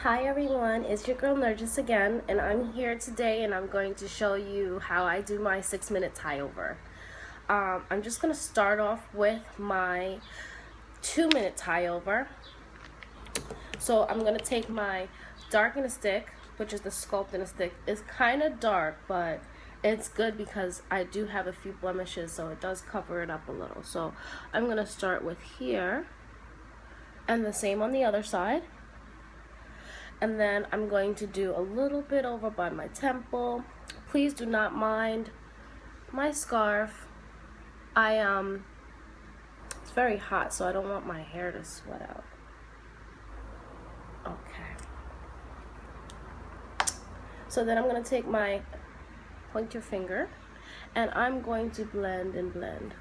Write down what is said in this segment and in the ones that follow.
Hi everyone, it's your girl Nurtus again, and I'm here today and I'm going to show you how I do my 6-minute tie over. I'm just going to start off with my 2-minute tie over. So I'm going to take my Dark in a Stick, which is the Sculpt In A Stick. It's kind of dark, but it's good because I do have a few blemishes, so it does cover it up a little. So I'm going to start with here, and the same on the other side. And then I'm going to do a little bit over by my temple. Please do not mind my scarf. It's very hot, so I don't want my hair to sweat out. Okay. So then I'm going to take my pointer finger and I'm going to blend and blend.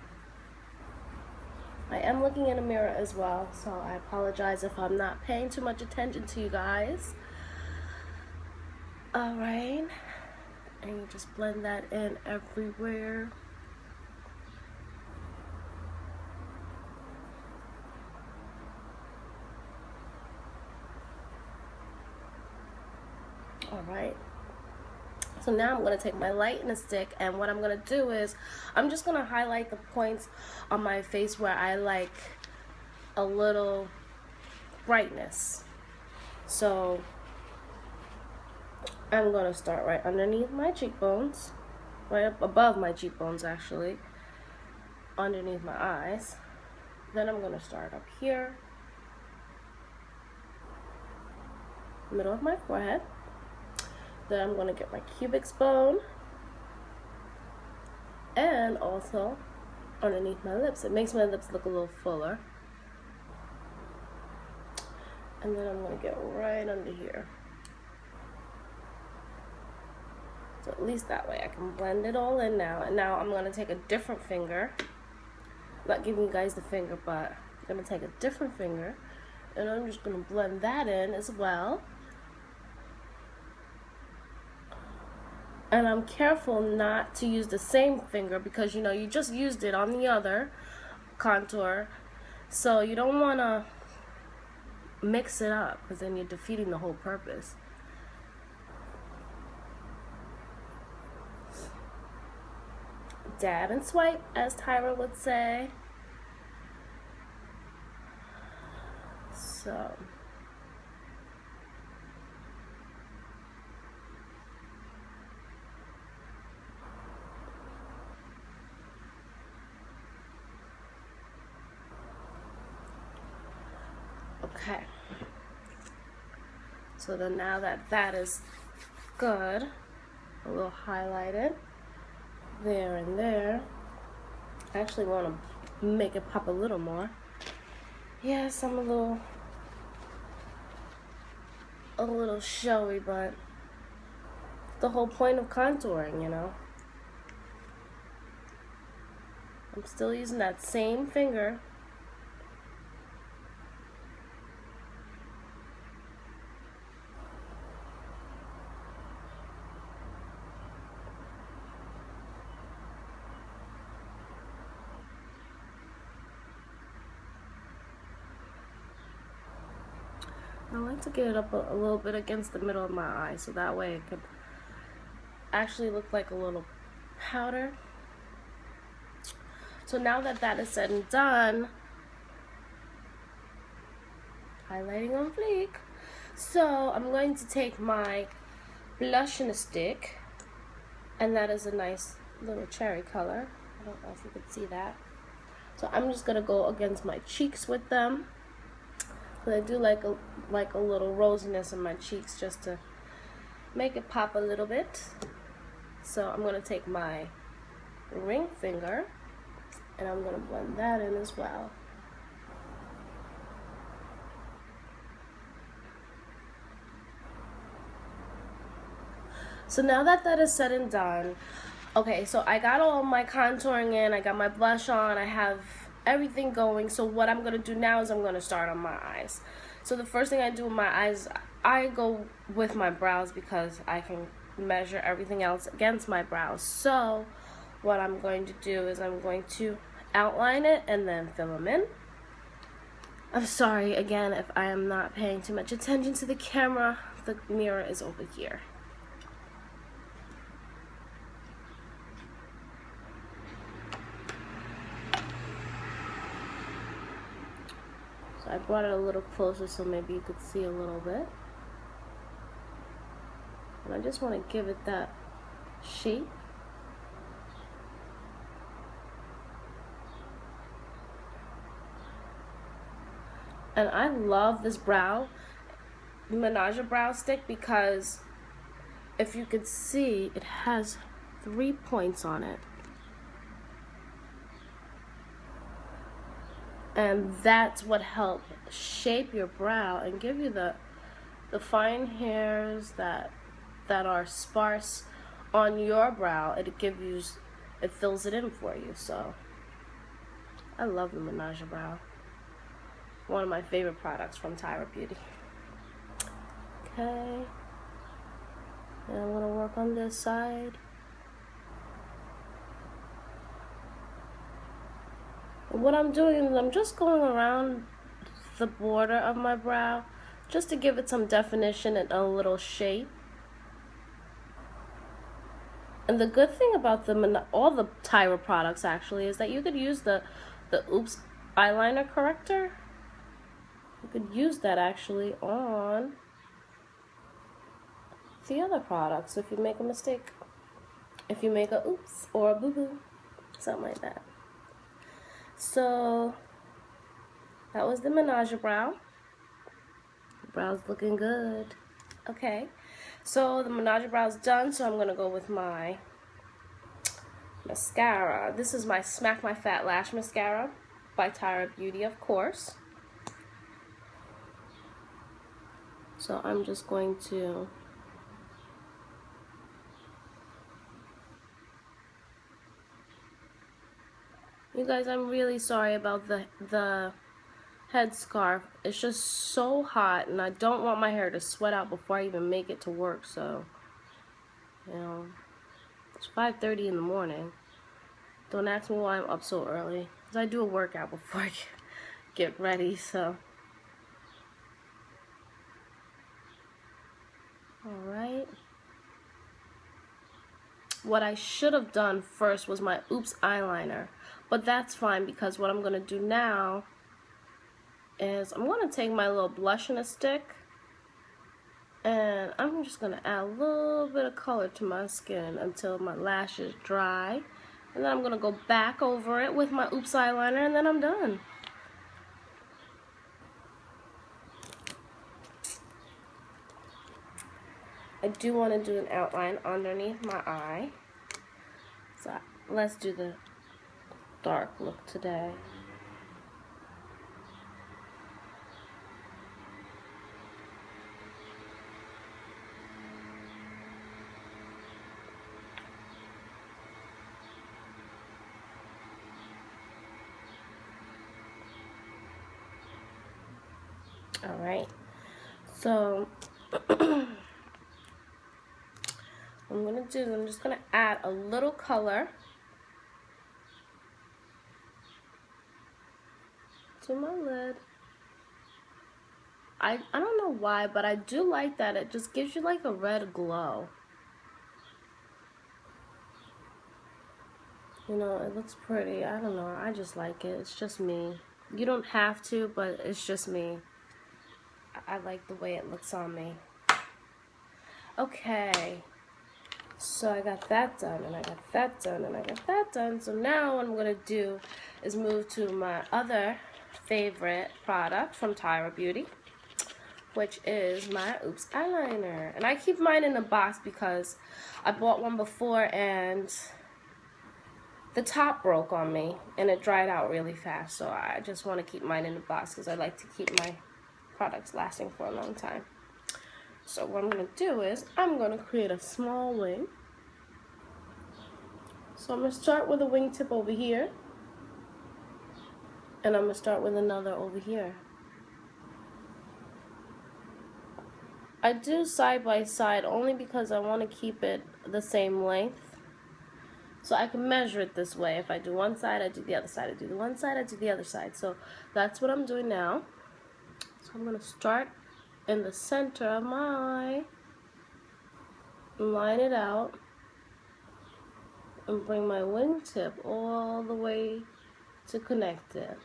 I am looking in a mirror as well, so I apologize if I'm not paying too much attention to you guys. Alright, and you just blend that in everywhere. Alright, so now I'm going to take my light in a stick, and what I'm going to do is I'm just going to highlight the points on my face where I like a little brightness. So I'm going to start right underneath my cheekbones, right up above my cheekbones actually, underneath my eyes. Then I'm going to start up here, middle of my forehead. Then I'm going to get my cupid's bone and also underneath my lips. It makes my lips look a little fuller. And then I'm going to get right under here. So at least that way I can blend it all in now. And now I'm going to take a different finger. I'm not giving you guys the finger, but I'm going to take a different finger. And I'm just going to blend that in as well. And I'm careful not to use the same finger because, you know, you just used it on the other contour. So you don't want to mix it up because then you're defeating the whole purpose. Dab and swipe, as Tyra would say. So okay. So then now that that is good, a little highlighted there and there. I actually want to make it pop a little more. Yes, I'm a little showy, but the whole point of contouring, you know. I'm still using that same finger. I like to get it up a little bit against the middle of my eye so that way it could actually look like a little powder. So now that that is said and done, highlighting on fleek. So I'm going to take my blush in a stick, and that is a nice little cherry color. I don't know if you can see that. So I'm just going to go against my cheeks with them. I do like a little rosiness in my cheeks just to make it pop a little bit. So I'm going to take my ring finger and I'm going to blend that in as well. So now that that is said and done, okay, so I got all my contouring in, I got my blush on, I have everything going. So what I'm going to do now is I'm going to start on my eyes. So the first thing I do with my eyes, I go with my brows because I can measure everything else against my brows. So what I'm going to do is I'm going to outline it and then fill them in. I'm sorry again if I am not paying too much attention to the camera. The mirror is over here. So I brought it a little closer so maybe you could see a little bit. And I just want to give it that shape. And I love this Ménage A Brow stick, because if you could see, it has 3 points on it. And that's what helps shape your brow and give you the fine hairs that are sparse on your brow. It fills it in for you. So I love the Ménage A Brow. One of my favorite products from Tyra Beauty. Okay. And I'm gonna work on this side. And what I'm doing is I'm just going around the border of my brow just to give it some definition and a little shape. And the good thing about all the Tyra products actually is that you could use the Oops eyeliner corrector. You could use that actually on the other products if you make a mistake. If you make a oops or a boo-boo, something like that. So that was the Ménage A Brow. The brow's looking good. Okay, so the Ménage A Brow's done, so I'm gonna go with my mascara. This is my Smack My Fat Lash Mascara by Tyra Beauty, of course. So I'm just going to you guys, I'm really sorry about the headscarf. It's just so hot and I don't want my hair to sweat out before I even make it to work. So, you know, it's 5:30 in the morning. Don't ask me why I'm up so early, because I do a workout before I get ready. So alright. What I should have done first was my Oops eyeliner, but that's fine, because what I'm going to do now is I'm going to take my little blush in a stick and I'm just going to add a little bit of color to my skin until my lash is dry, and then I'm going to go back over it with my Oops eyeliner, and then I'm done. I do want to do an outline underneath my eye, so let's do the dark look today. Alright, so I'm just going to add a little color to my lid. I don't know why, but I do like that. It just gives you like a red glow. You know, it looks pretty. I don't know. I just like it. It's just me. You don't have to, but it's just me. I like the way it looks on me. Okay. So I got that done, and I got that done, and I got that done. So now what I'm going to do is move to my other favorite product from Tyra Beauty, which is my Oops eyeliner. And I keep mine in a box because I bought one before and the top broke on me and it dried out really fast. So I just want to keep mine in a box because I like to keep my products lasting for a long time. So what I'm going to do is I'm going to create a small wing. So I'm going to start with a wingtip over here. And I'm going to start with another over here. I do side by side only because I want to keep it the same length. So I can measure it this way. If I do one side, I do the other side. I do the one side, I do the other side. So that's what I'm doing now. So I'm going to start in the center of my eye, line it out, and bring my wingtip all the way to connect it.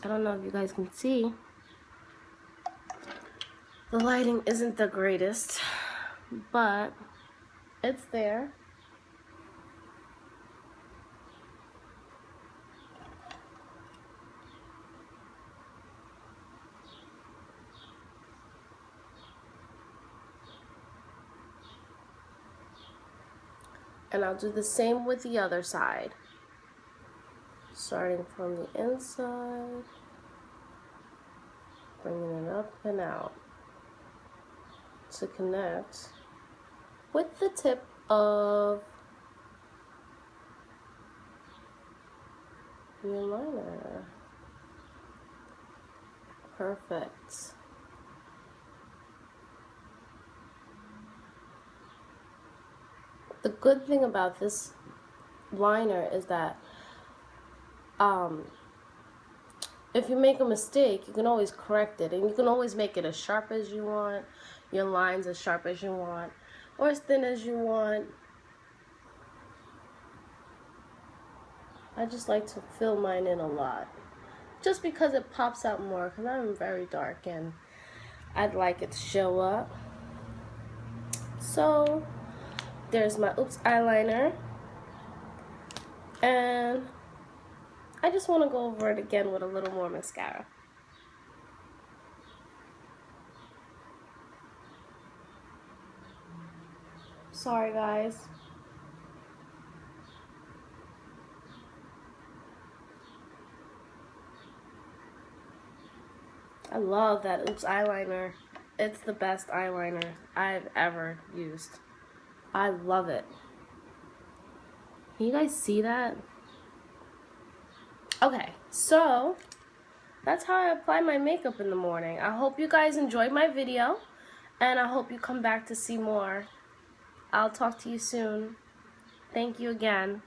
I don't know if you guys can see. The lighting isn't the greatest, but it's there. And I'll do the same with the other side. Starting from the inside, bringing it up and out to connect with the tip of your liner. Perfect. The good thing about this liner is that if you make a mistake, you can always correct it, and you can always make it as sharp as you want, your lines as sharp as you want, or as thin as you want. I just like to fill mine in a lot, just because it pops out more, because I'm very dark and I'd like it to show up. So there's my Oops eyeliner, and I just want to go over it again with a little more mascara. Sorry guys. I love that Oops eyeliner. It's the best eyeliner I've ever used. I love it. Can you guys see that? Okay, so that's how I apply my makeup in the morning. I hope you guys enjoyed my video, and I hope you come back to see more. I'll talk to you soon. Thank you again.